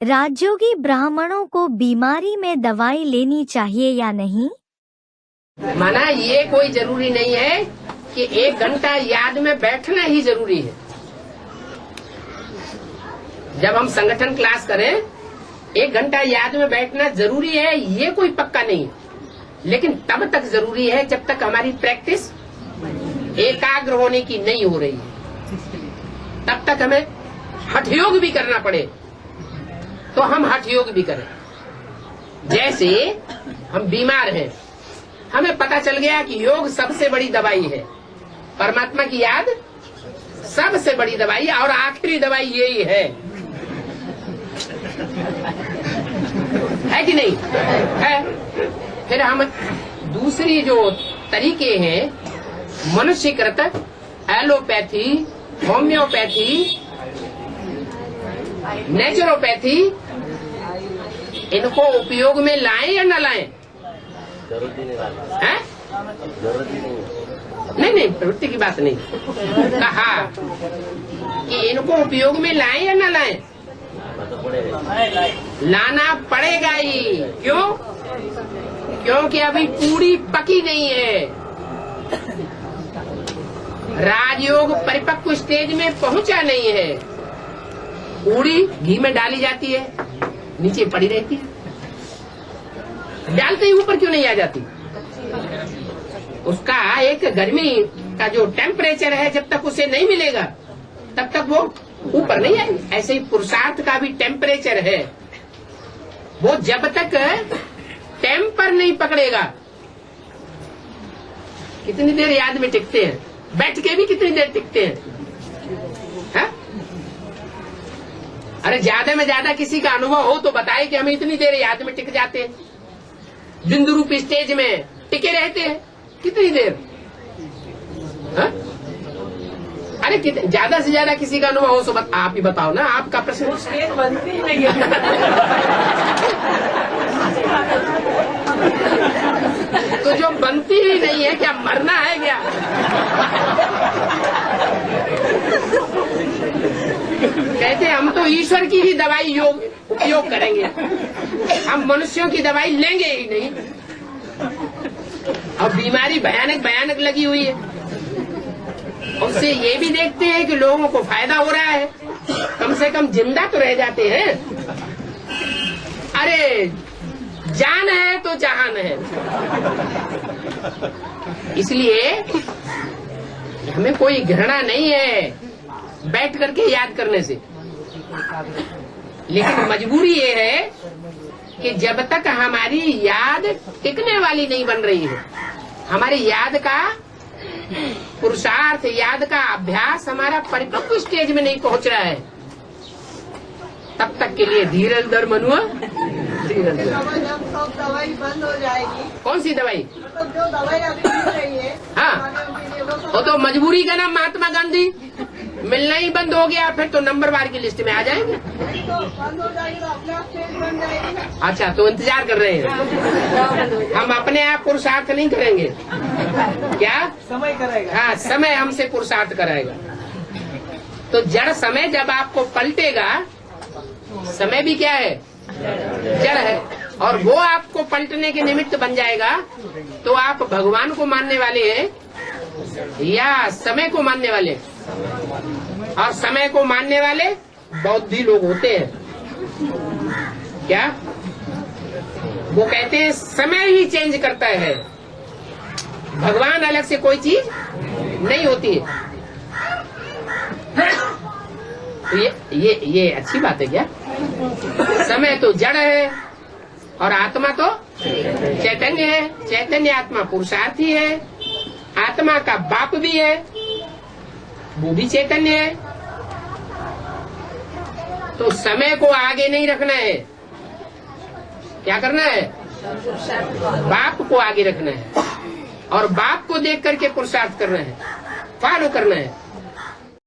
राजयोगी ब्राह्मणों को बीमारी में दवाई लेनी चाहिए या नहीं? माना ये कोई जरूरी नहीं है कि 1 घंटा याद में बैठना ही जरूरी है। जब हम संगठन क्लास करें 1 घंटा याद में बैठना जरूरी है, ये कोई पक्का नहीं है। लेकिन तब तक जरूरी है जब तक हमारी प्रैक्टिस एकाग्र होने की नहीं हो रही है। तब तक हमें हठ योग भी करना पड़े तो हम हठ योग भी करें। जैसे हम बीमार हैं, हमें पता चल गया कि योग सबसे बड़ी दवाई है, परमात्मा की याद सबसे बड़ी दवाई है और आखिरी दवाई यही है कि नहीं है? फिर हम दूसरी जो तरीके हैं मनुष्यकृत, एलोपैथी, होम्योपैथी, नेचुरोपैथी, इनको उपयोग में लाएं या न लाएं? नहीं, प्रवृत्ति की बात नहीं, कहा कि इनको उपयोग में लाएं या न लाएं? लाना पड़ेगा ही। क्यों? क्योंकि अभी पूरी पकी नहीं है। राजयोग परिपक्व स्टेज में पहुंचा नहीं है। पूरी घी में डाली जाती है, नीचे पड़ी रहती है, डालते ही ऊपर क्यों नहीं आ जाती? उसका एक गर्मी का जो टेम्परेचर है, जब तक उसे नहीं मिलेगा तब तक वो ऊपर नहीं आएगी। ऐसे ही पुरुषार्थ का भी टेम्परेचर है, वो जब तक टेम्पर नहीं पकड़ेगा। कितनी देर याद में टिकते हैं? बैठ के भी कितनी देर टिकते हैं? है? अरे ज्यादा में ज्यादा किसी का अनुभव हो तो बताए कि हम इतनी देर याद में टिक जाते हैं, बिंदु रूप स्टेज में टिके रहते हैं। कितनी देर? हा? अरे ज्यादा से ज्यादा किसी का अनुभव हो तो आप ही बताओ ना, आपका प्रश्न। स्टेज बनती ही नहीं है। तो जो बनती ही नहीं है, क्या मरना है क्या? कहते हम तो ईश्वर की ही दवाई उपयोग करेंगे, हम मनुष्यों की दवाई लेंगे ही नहीं। अब बीमारी भयानक भयानक लगी हुई है, उससे ये भी देखते हैं कि लोगों को फायदा हो रहा है, कम से कम जिंदा तो रह जाते हैं। अरे जान है तो जहान है। इसलिए हमें कोई घृणा नहीं है बैठ करके याद करने से, लेकिन मजबूरी ये है कि जब तक हमारी याद टिकने वाली नहीं बन रही है, हमारी याद का पुरुषार्थ, याद का अभ्यास हमारा परिपक्व स्टेज में नहीं पहुंच रहा है, तब तक के लिए धीरज धर मनुआ, धीरज धर। दवाई बंद हो जाएगी। कौन सी दवाई? तो जो दवाई अभी मिल रही है, हाँ, वो तो मजबूरी का नाम। महात्मा गांधी मिलना ही बंद हो गया, फिर तो नंबरवार की लिस्ट में आ जाएंगे। तो बंद हो जाएगी तो अपने आप स्टेज बन जाएगी। अच्छा, तो इंतजार कर रहे हैं हम, अपने आप पुरुषार्थ नहीं करेंगे क्या? समय करेगा। हाँ, समय हमसे पुरुषार्थ कराएगा। तो जड़ समय जब आपको पलटेगा, समय भी क्या है? जड़ है, और वो आपको पलटने के निमित्त बन जाएगा, तो आप भगवान को मानने वाले हैं या समय को मानने वाले? और समय को मानने वाले बौद्धि लोग होते हैं क्या? वो कहते हैं समय ही चेंज करता है, भगवान अलग से कोई चीज नहीं होती है। तो ये अच्छी बात है क्या? समय तो जड़ है और आत्मा तो चैतन्य है। चैतन्य आत्मा पुरुषार्थी है, आत्मा का बाप भी है, वो भी चैतन्य है। तो समय को आगे नहीं रखना है, क्या करना है? बाप को आगे रखना है और बाप को देख करके पुरुषार्थ करना है, फॉलो करना है।